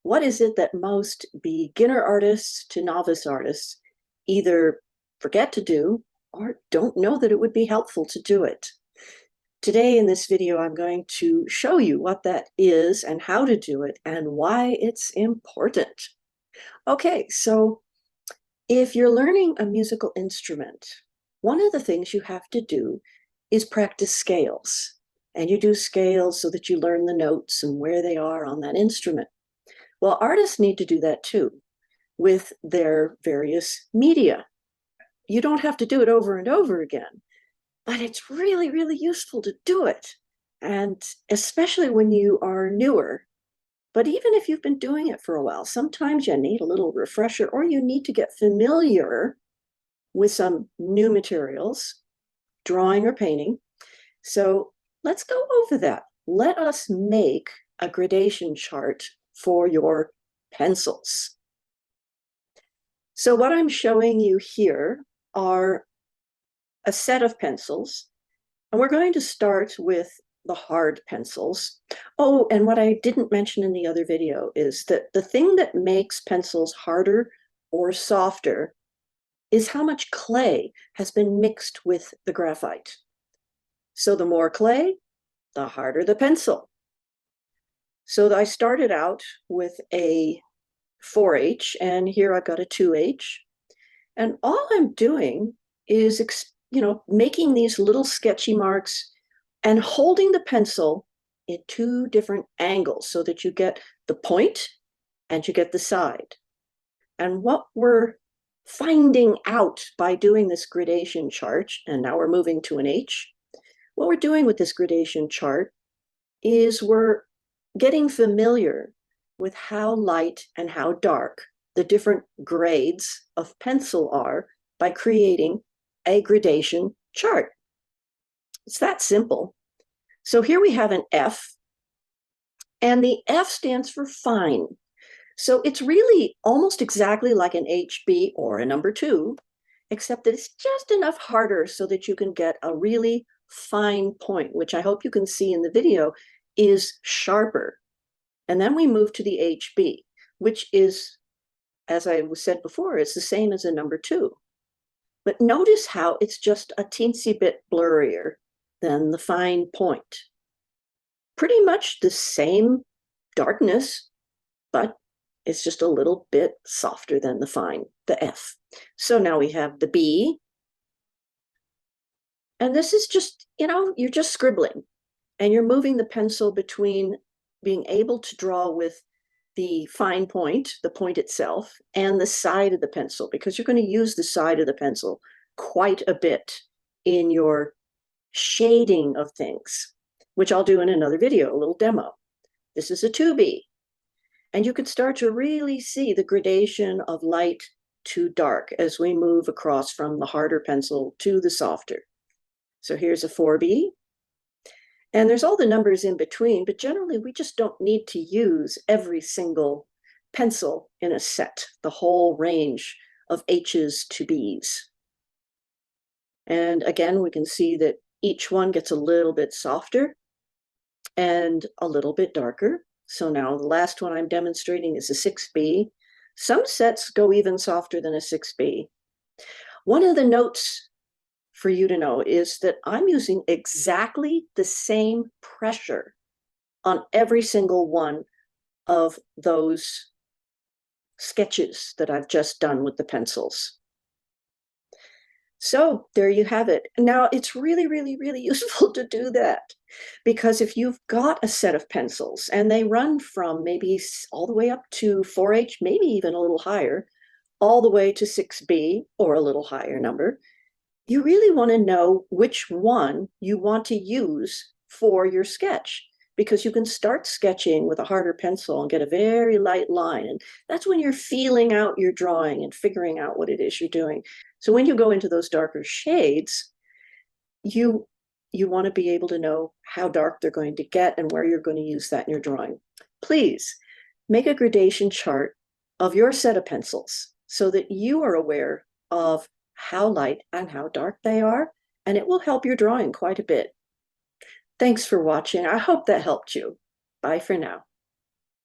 what is it that most beginner artists to novice artists either forget to do or don't know that it would be helpful to do it? Today in this video, I'm going to show you what that is and how to do it and why it's important. Okay, so if you're learning a musical instrument, one of the things you have to do is practice scales. And you do scales so that you learn the notes and where they are on that instrument. Well, artists need to do that too with their various media. You don't have to do it over and over again, but it's really, really useful to do it. And especially when you are newer. But even if you've been doing it for a while, sometimes you need a little refresher or you need to get familiar with some new materials, drawing or painting. So let's go over that. Let us make a gradation chart for your pencils. So what I'm showing you here are a set of pencils, and we're going to start with the hard pencils. Oh, and what I didn't mention in the other video is that the thing that makes pencils harder or softer is how much clay has been mixed with the graphite. So the more clay, the harder the pencil. So I started out with a 4H, and here I've got a 2H. And all I'm doing is, making these little sketchy marks and holding the pencil in two different angles so that you get the point and you get the side. And what we're finding out by doing this gradation chart, and now we're moving to an H, what we're doing with this gradation chart is we're getting familiar with how light and how dark the different grades of pencil are by creating a gradation chart. It's that simple. So here we have an F, and the F stands for fine. So it's really almost exactly like an HB or a number 2, except that it's just enough harder so that you can get a really fine point, which I hope you can see in the video is sharper. And then we move to the HB, which is, as I said before, it's the same as a number 2. But notice how it's just a teensy bit blurrier than the fine point. Pretty much the same darkness, but it's just a little bit softer than the fine, the F. So now we have the B. And this is just, you're just scribbling. And you're moving the pencil between being able to draw with the fine point, the point itself, and the side of the pencil, because you're going to use the side of the pencil quite a bit in your shading of things, which I'll do in another video, a little demo. This is a 2B. And you can start to really see the gradation of light to dark as we move across from the harder pencil to the softer. So here's a 4B. And there's all the numbers in between, but generally we just don't need to use every single pencil in a set, the whole range of H's to B's. And again, we can see that each one gets a little bit softer and a little bit darker. So now the last one I'm demonstrating is a 6B. Some sets go even softer than a 6B. One of the notes for you to know is that I'm using exactly the same pressure on every single one of those sketches that I've just done with the pencils. So there you have it. Now it's really, really, really useful to do that, because if you've got a set of pencils and they run from maybe all the way up to 4H, maybe even a little higher, all the way to 6B or a little higher number, you really want to know which one you want to use for your sketch, because you can start sketching with a harder pencil and get a very light line. And that's when you're feeling out your drawing and figuring out what it is you're doing. So when you go into those darker shades, you want to be able to know how dark they're going to get and where you're going to use that in your drawing. Please make a gradation chart of your set of pencils so that you are aware of how light and how dark they are, and it will help your drawing quite a bit. Thanks for watching. I hope that helped you. Bye for now.